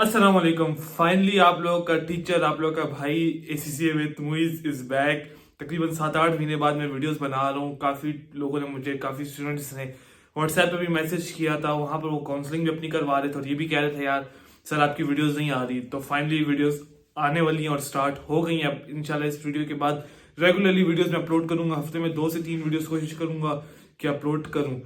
अस्सलाम वालेकुम। फाइनली आप लोगों का टीचर, आप लोगों का भाई ACCA with Muiz is back. तकरीबन 7-8 महीने बाद मैं वीडियोस बना रहा हूँ। काफ़ी लोगों ने मुझे, काफ़ी स्टूडेंट्स ने व्हाट्सएप पे भी मैसेज किया था। वहाँ पर वो काउंसलिंग भी अपनी करवा रहे थे और ये भी कह रहे थे यार सर आपकी वीडियोस नहीं आ रही। तो फाइनली वीडियोस आने वाली हैं और स्टार्ट हो गई हैं। अब इंशाल्लाह इस वीडियो के बाद रेगुलरली वीडियोस मैं अपलोड करूंगा। हफ्ते में 2 से 3 वीडियोस कोशिश करूंगा कि अपलोड करूं।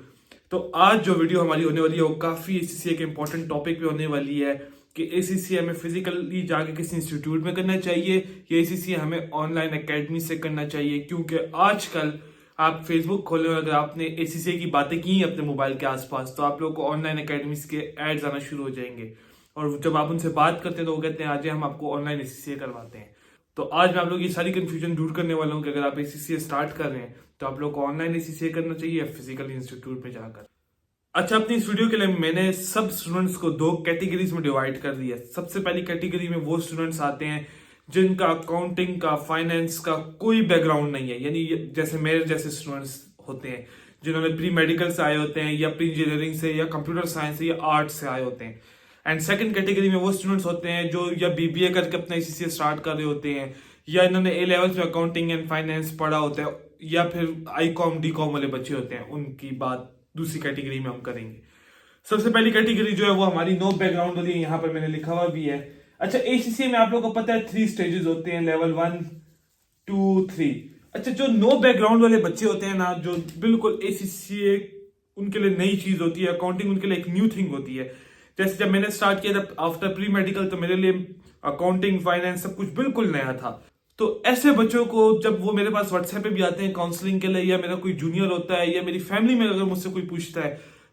तो आज जो वीडियो हमारी होने वाली है वो काफ़ी एसीसीए के इंपॉर्टेंट टॉपिक पे होने वाली है कि एसीसीए हमें फिजिकली जाके किसी इंस्टीट्यूट में करना चाहिए या एसीसीए हमें ऑनलाइन एकेडमी से करना चाहिए। क्योंकि आजकल आप फेसबुक खोले और अगर आपने एसीसीए की बातें की अपने मोबाइल के आसपास तो आप लोगों को ऑनलाइन एकेडमीज के एड्स आना शुरू हो जाएंगे। और जब आप उनसे बात करते हैं तो वो कहते हैं आज हम आपको ऑनलाइन एसीसीए करवाते हैं। तो आज मैं आप लोग ये सारी कंफ्यूजन दूर करने वाला हूँ कि अगर आप एसीसीए स्टार्ट कर रहे हैं तो आप लोग को ऑनलाइन एसीसीए करना चाहिए या फिजिकल इंस्टीट्यूट में जाकर। अच्छा, अपनी इस वीडियो के लिए मैंने सब स्टूडेंट्स को 2 कैटेगरीज में डिवाइड कर दिया। सबसे पहली कैटेगरी में वो स्टूडेंट्स आते हैं जिनका अकाउंटिंग का, फाइनेंस का कोई बैकग्राउंड नहीं है, यानी जैसे मेरे जैसे स्टूडेंट्स होते हैं जिन्होंने प्री मेडिकल से आए होते हैं या प्री इंजीनियरिंग से या कंप्यूटर साइंस से या आर्ट से आए होते हैं। एंड सेकंड कैटेगरी में वो स्टूडेंट्स होते हैं जो या बीबीए करके अपना एसीसीए स्टार्ट कर रहे होते हैं या इन्होंने ए लेवल्स में अकाउंटिंग एंड फाइनेंस पढ़ा होता है या फिर आई कॉम डी कॉम वाले बच्चे होते हैं। उनकी बात दूसरी कैटेगरी में हम करेंगे। सबसे पहली कैटेगरी जो है वो हमारी नो बैकग्राउंड वाली है। यहाँ पर मैंने लिखा हुआ भी है। अच्छा, एसीसीए में आप लोगों को पता है 3 स्टेजेस होते हैं, लेवल 1, 2, 3। अच्छा, जो नो बैकग्राउंड वाले बच्चे होते हैं ना, जो बिल्कुल एसीसीए उनके लिए नई चीज होती है, अकाउंटिंग उनके लिए एक न्यू थिंग होती है। जैसे जब मैंने स्टार्ट किया था आफ्टर प्री मेडिकल तो मेरे लिए अकाउंटिंग, फाइनेंस सब कुछ बिल्कुल नया था। तो ऐसे बच्चों को जब वो मेरे पास व्हाट्सएप पे भी आते हैं काउंसलिंग के लिए या मेरा कोई जूनियर होता है या मेरी फैमिली में अगर मुझसे कोई पूछता है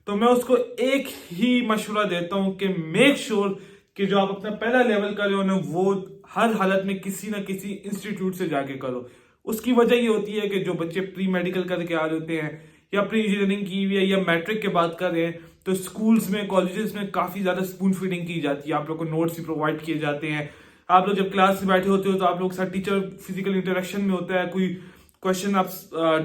तो मैं उसको एक ही मशवरा देता हूं कि मेक श्योर कि जो आप अपना पहला लेवल कर रहे हो ना वो हर हालत में किसी ना किसी इंस्टीट्यूट से जाके करो। उसकी वजह ये होती है कि जो बच्चे प्री मेडिकल करके आ रहे होते हैं या प्री इंजीनियरिंग की हुई है या मैट्रिक के बाद कर रहे हैं तो स्कूल्स में, कॉलेजेस में काफी ज्यादा स्पून फीडिंग की जाती है। आप लोग को नोट्स भी प्रोवाइड किए जाते हैं। आप लोग जब क्लास में बैठे होते हो तो आप लोग के साथ टीचर फिजिकल इंटरेक्शन में होता है। कोई क्वेश्चन आप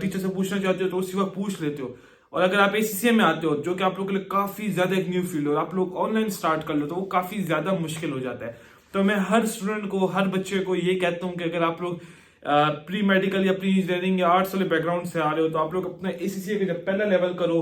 टीचर से पूछना चाहते हो तो उसी वक्त पूछ लेते हो। और अगर आप एसीसीए में आते हो जो कि आप लोगों के लिए काफी ज्यादा एक न्यू फील्ड और आप लोग ऑनलाइन स्टार्ट कर लो तो वो काफी ज्यादा मुश्किल हो जाता है। तो मैं हर स्टूडेंट को, हर बच्चे को ये कहता हूँ कि अगर आप लोग प्री मेडिकल या प्री इंजीनियरिंग या आर्ट्स वाले बैकग्राउंड से आ रहे हो तो आप लोग अपना एसीसीए का जब पहला लेवल करो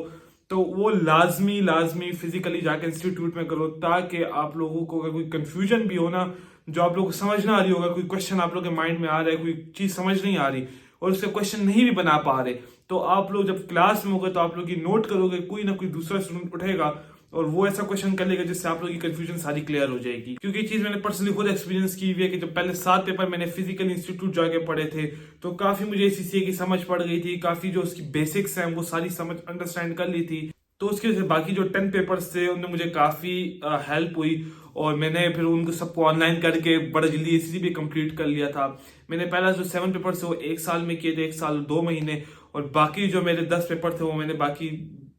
तो वो लाजमी फिजिकली जाके इंस्टीट्यूट में करो ताकि आप लोगों को अगर कोई कंफ्यूजन भी हो ना, जो आप लोगों को समझ ना आ रही होगा, कोई क्वेश्चन आप लोग के माइंड में आ रहा है, कोई चीज समझ नहीं आ रही और उससे क्वेश्चन नहीं भी बना पा रहे तो आप लोग जब क्लास में होगे तो आप लोग की नोट करोगे, कोई ना कोई दूसरा स्टूडेंट उठेगा और वो ऐसा क्वेश्चन कर लेगा जिससे आप लोग की कंफ्यूजन सारी क्लियर हो जाएगी। क्योंकि ये चीज मैंने पर्सनली खुद एक्सपीरियंस की हुई है कि जब पहले 7 पेपर मैंने फिजिकल इंस्टीट्यूट जाके पढ़े थे तो काफी मुझे एसीसीए की समझ पड़ गई थी, काफी जो उसकी बेसिक्स हैं वो सारी समझ अंडरस्टैंड कर ली थी। तो उसके वजह से बाकी जो 10 पेपर्स थे उनमें मुझे काफी हेल्प हुई और मैंने फिर उनको सबको ऑनलाइन करके बड़ा जल्दी एसीसी भी कंप्लीट कर लिया था। मैंने पहला जो 7 पेपर थे वो 1 साल में किए थे, 1 साल 2 महीने, और बाकी जो मेरे 10 पेपर थे वो मैंने बाकी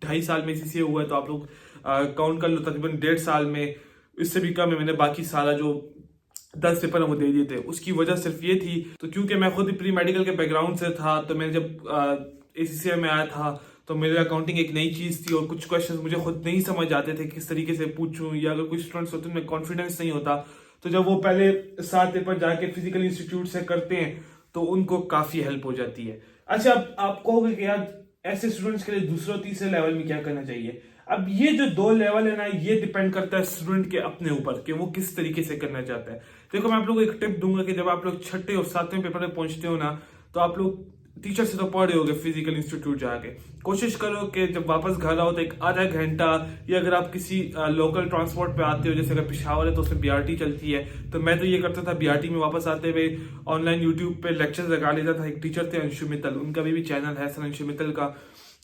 2.5 साल में एसीसी हुआ है। तो आप लोग काउंट कर लो तकरीबन 1.5 साल में, इससे भी कम है, मैंने बाकी सारा जो 10 पेपर वो दे दिए थे। उसकी वजह सिर्फ ये थी तो क्योंकि मैं खुद प्री मेडिकल के बैकग्राउंड से था तो मैं जब एसीसी में आया था तो मेरे अकाउंटिंग एक नई चीज थी और कुछ क्वेश्चंस मुझे खुद नहीं समझ आते थे किस तरीके से पूछूं, या अगर कुछ स्टूडेंट्स होते हैं कॉन्फिडेंस नहीं होता तो जब वो पहले 7 पेपर जाके फिजिकल इंस्टीट्यूट से करते हैं तो उनको काफी हेल्प हो जाती है। अच्छा, अब आप कहोगे कि यार ऐसे स्टूडेंट्स के लिए दूसरे और तीसरे लेवल में क्या करना चाहिए। अब ये जो 2 लेवल है ना ये डिपेंड करता है स्टूडेंट के अपने ऊपर कि वो किस तरीके से करना चाहता है। देखो, मैं आप लोगों को एक टिप दूंगा कि जब आप लोग 6ठे और 7वें पेपर में पहुंचते हो ना तो आप लोग टीचर से तो पढ़ रहे होगे फिजिकल इंस्टीट्यूट जाके, कोशिश करो कि जब वापस घर आओ तो एक आधा घंटा, या अगर आप किसी लोकल ट्रांसपोर्ट पे आते हो जैसे अगर पिशावर है तो उसमें बीआरटी चलती है, तो मैं तो ये करता था बीआरटी में वापस आते हुए ऑनलाइन यूट्यूब पे लेक्चर लगा लेता था। एक टीचर थे अंशु मित्तल, उनका भी चैनल है सर अंशु मित्तल का,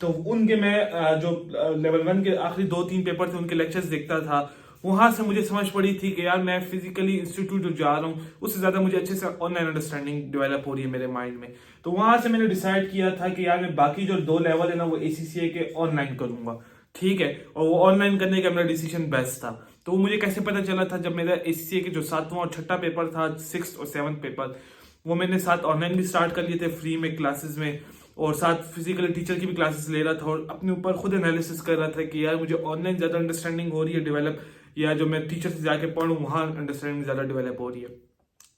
तो उनके मैं जो लेवल 1 के आखिरी 2-3 पेपर थे उनके लेक्चर्स देखता था। वहां से मुझे समझ पड़ी थी कि यार मैं फिजिकली इंस्टीट्यूट जो जा रहा हूँ उससे ज्यादा मुझे अच्छे से ऑनलाइन अंडरस्टैंडिंग डेवलप हो रही है मेरे माइंड में। तो वहां से मैंने डिसाइड किया था कि यार मैं बाकी जो 2 लेवल है ना वो एसीसीए के ऑनलाइन करूंगा, ठीक है। और वो ऑनलाइन करने का मेरा डिसीजन बेस्ट था। तो वो मुझे कैसे पता चला था, जब मेरा एसीसीए के जो 7वां और 6ठा पेपर था, 6th और 7th पेपर, वो मैंने साथ ऑनलाइन भी स्टार्ट कर लिए थे फ्री में क्लासेस में, और साथ फिजिकल टीचर की भी क्लासेस ले रहा था और अपने ऊपर खुद एनालिसिस कर रहा था कि यार मुझे ऑनलाइन ज्यादा अंडरस्टैंडिंग हो रही है डेवलप या जो मैं टीचर से जाके पढ़ूँ वहाँ अंडरस्टैंडिंग ज़्यादा डेवलप हो रही है।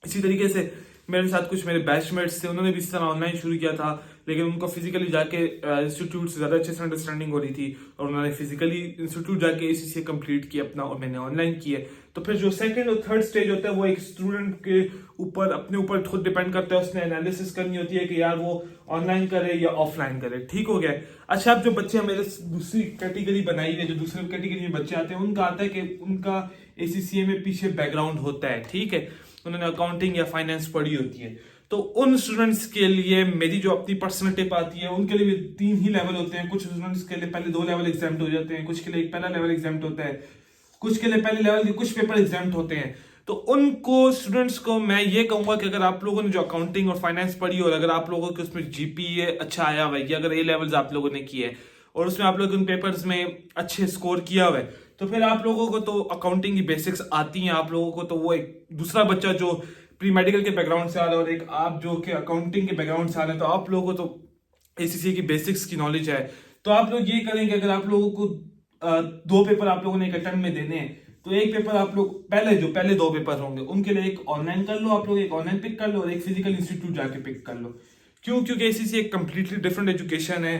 इसी तरीके से मेरे साथ कुछ मेरे बैचमेट्स थे, उन्होंने भी इस तरह ऑनलाइन शुरू किया था, लेकिन उनको फिजिकली जाके इंस्टीट्यूट से ज़्यादा अच्छे से अंडरस्टैंडिंग हो रही थी और उन्होंने फिजिकली इंस्टीट्यूट जाके ACCA कंप्लीट किया अपना और मैंने ऑनलाइन किया। तो फिर जो सेकंड और थर्ड स्टेज होता है वो एक स्टूडेंट के ऊपर अपने ऊपर खुद डिपेंड करता है, उसने एनालिसिस करनी होती है कि यार वो ऑनलाइन करे या ऑफलाइन करे। ठीक हो गया। अच्छा, अब जो बच्चे मेरे दूसरी कैटेगरी बनाई है, जो दूसरी कैटेगरी में बच्चे आते हैं, उनका आता है कि उनका ACCA में पीछे बैकग्राउंड होता है, ठीक है, उन्होंने अकाउंटिंग या फाइनेंस पढ़ी होती है। तो उन स्टूडेंट्स के लिए मेरी जो अपनी पर्सनल टिप आती है, उनके लिए 3 ही लेवल होते हैं। कुछ स्टूडेंट्स के लिए पहले 2 लेवल एग्जाम्प्ट हो जाते हैं, कुछ के लिए पहला लेवल एग्जाम्प्ट होता है, कुछ के लिए पहले लेवल के कुछ पेपर एग्जाम्प्ट होते हैं। तो उनको स्टूडेंट्स को मैं ये कहूंगा कि अगर आप लोगों ने जो अकाउंटिंग और फाइनेंस पढ़ी और अगर आप लोगों के उसमें GPA अच्छा आया हुआ है, अगर A लेवल्स आप लोगों ने किए और उसमें आप लोग उन पेपर्स में अच्छे स्कोर किया हुआ है, तो फिर आप लोगों को तो अकाउंटिंग की बेसिक्स आती हैं। आप लोगों को तो वो एक दूसरा बच्चा जो प्री मेडिकल के बैकग्राउंड से आ रहा है और एक आप जो कि अकाउंटिंग के बैकग्राउंड से आ रहे हैं, तो आप लोगों को तो ACCA की बेसिक्स की नॉलेज है। तो आप लोग ये करेंगे, अगर आप लोगों को 2 पेपर आप लोगों ने एक अटेम्प्ट में देने हैं, तो एक पेपर आप लोग पहले 2 पेपर होंगे उनके लिए एक ऑनलाइन कर लो, आप लोग एक ऑनलाइन पिक कर लो और एक फिजिकल इंस्टीट्यूट जाके पिक कर लो। क्यों? क्योंकि ACCA एक कंप्लीटली डिफरेंट एजुकेशन है।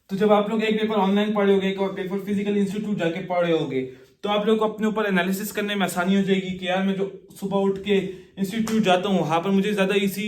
तो जब आप लोग एक पेपर ऑनलाइन पढ़े होगे, एक और पेपर फिजिकल इंस्टीट्यूट जाके पढ़े होगे, तो आप लोग को अपने ऊपर एनालिसिस करने में आसानी हो जाएगी कि यार मैं जो सुबह उठ के इंस्टीट्यूट जाता हूँ वहां पर मुझे ज्यादा इजी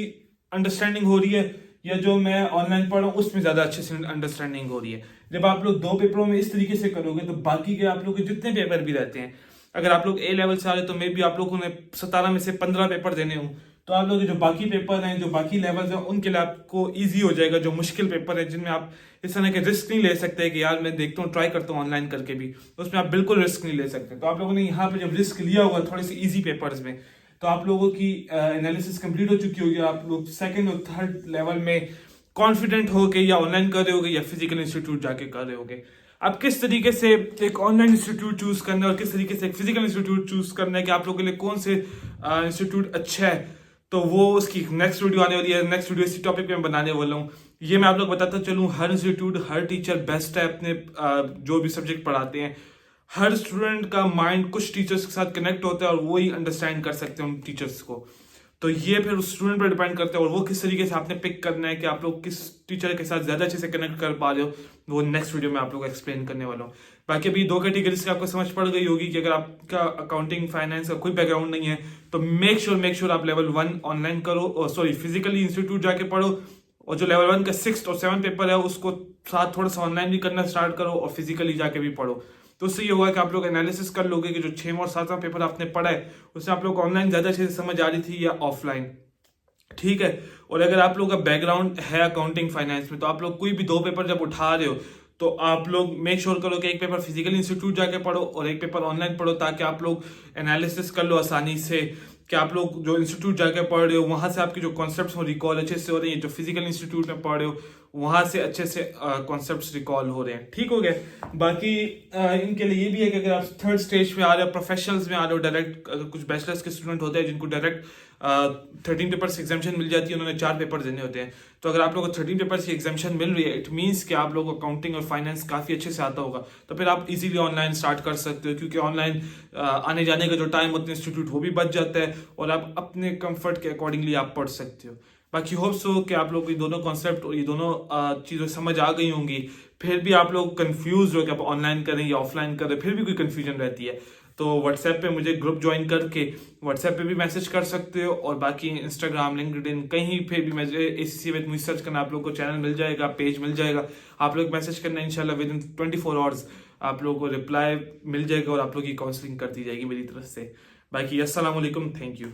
अंडरस्टैंडिंग हो रही है, या जो मैं ऑनलाइन पढ़ रहा हूँ उसमें ज्यादा अच्छे से अंडरस्टैंडिंग हो रही है। जब आप लोग 2 पेपरों में इस तरीके से करोगे तो बाकी के आप लोग के जितने पेपर भी रहते हैं, अगर आप लोग A लेवल से आ रहे तो मे बी आप लोगों ने 17 में से 15 पेपर देने हो, तो आप लोग जो बाकी पेपर हैं, जो बाकी लेवल्स हैं, उनके लिए आपको इजी हो जाएगा। जो मुश्किल पेपर है जिनमें आप इस तरह के रिस्क नहीं ले सकते कि यार मैं देखता हूँ ट्राई करता हूँ ऑनलाइन करके भी, उसमें आप बिल्कुल रिस्क नहीं ले सकते। तो आप लोगों ने यहाँ पे जब रिस्क लिया होगा थोड़े से इजी पेपर्स में, तो आप लोगों की एनालिसिस कंप्लीट हो चुकी होगी, आप लोग सेकेंड और थर्ड लेवल में कॉन्फिडेंट हो के या ऑनलाइन कर रहे होगे या फिजिकल इंस्टीट्यूट जाके कर रहे होगे। अब किस तरीके से एक ऑनलाइन इंस्टीट्यूट चूज करना है और किस तरीके से एक फिजिकल इंस्टीट्यूट चूज करना है कि आप लोगों के लिए कौन से इंस्टीट्यूट अच्छा है, तो वो उसकी नेक्स्ट वीडियो आने वाली है। नेक्स्ट वीडियो इसी टॉपिक पे मैं बनाने वाला हूँ। ये मैं आप लोग बताता चलूँ, हर इंस्टीट्यूट हर टीचर बेस्ट है अपने जो भी सब्जेक्ट पढ़ाते हैं। हर स्टूडेंट का माइंड कुछ टीचर्स के साथ कनेक्ट होता है और वो ही अंडरस्टैंड कर सकते हैं उन टीचर्स को। तो ये फिर उस स्टूडेंट पर डिपेंड करता है और वो किस तरीके से आपने पिक करना है कि आप लोग किस टीचर के साथ ज्यादा अच्छे से कनेक्ट कर पा रहे हो, वो नेक्स्ट वीडियो में आप लोग को एक्सप्लेन करने वाला हूँ। बाकी अभी 2 कैटेगरीज की आपको समझ पड़ गई होगी कि अगर आपका अकाउंटिंग फाइनेंस का कोई बैकग्राउंड नहीं है तो मेक श्योर आप लेवल 1 ऑनलाइन करो, फिजिकली इंस्टीट्यूट जाके पढ़ो, और जो लेवल 1 का 6th और 7th पेपर है उसको साथ थोड़ा सा ऑनलाइन भी करना स्टार्ट करो और फिजिकली जाके भी पढ़ो। तो उससे ये होगा कि आप लोग एनालिसिस कर लोगे कि जो 6वां और 7वां पेपर आपने पढ़ा है उससे आप लोग ऑनलाइन ज्यादा अच्छे से समझ आ रही थी या ऑफलाइन, ठीक है। और अगर आप लोग का बैकग्राउंड है अकाउंटिंग फाइनेंस में, तो आप लोग कोई भी 2 पेपर जब उठा रहे हो तो आप लोग मेक श्योर करो कि एक पेपर फिजिकल इंस्टीट्यूट जाके पढ़ो और एक पेपर ऑनलाइन पढ़ो, ताकि आप लोग एनालिसिस कर लो आसानी से कि आप लोग जो इंस्टीट्यूट जाके पढ़ रहे हो वहां से आपके जो कॉन्सेप्ट्स हो रिकॉल अच्छे से हो रहे हैं, जो फिजिकल इंस्टीट्यूट में पढ़ रहे हो वहां से अच्छे से कॉन्सेप्ट्स रिकॉल हो रहे हैं, ठीक हो गया। बाकी इनके लिए ये भी है कि अगर आप थर्ड स्टेज में आ रहे हो, प्रोफेशनल्स में आ रहे हो, डायरेक्ट कुछ बैचलर्स के स्टूडेंट होते हैं जिनको डायरेक्ट 13 पेपर्स एग्जाम्शन मिल जाती है, उन्होंने 4 पेपर देने होते हैं। तो अगर आप लोगों को 13 पेपर्स की एग्जाम्शन मिल रही है, इट मीन्स कि आप लोगों को अकाउंटिंग और फाइनेंस काफी अच्छे से आता होगा, तो फिर आप इजीली ऑनलाइन स्टार्ट कर सकते हो, क्योंकि ऑनलाइन आने जाने का जो टाइम होता है इंस्टीट्यूट वो भी बच जाता है और आप अपने कंफर्ट के अकॉर्डिंगली आप पढ़ सकते हो। बाकी होप्स हो कि आप लोग ये दोनों कॉन्सेप्ट और ये दोनों चीजें समझ आ गई होंगी। फिर भी आप लोग कंफ्यूज हो कि आप ऑनलाइन करें या ऑफलाइन करें, फिर भी कोई कंफ्यूजन रहती है तो व्हाट्सएप पे मुझे ग्रुप ज्वाइन करके व्हाट्सएप पे भी मैसेज कर सकते हो, और बाकी इंस्टाग्राम, लिंक्डइन, कहीं पे भी मुझे ACCA विद मुझे सर्च करना, आप लोग को चैनल मिल जाएगा, पेज मिल जाएगा, आप लोग मैसेज करना, इंशाल्लाह विद इन 24 आवर्स आप लोगों को रिप्लाई मिल जाएगा और आप लोग की काउंसलिंग कर दी जाएगी मेरी तरफ से। बाकी अस्सलाम वालेकुम, थैंक यू।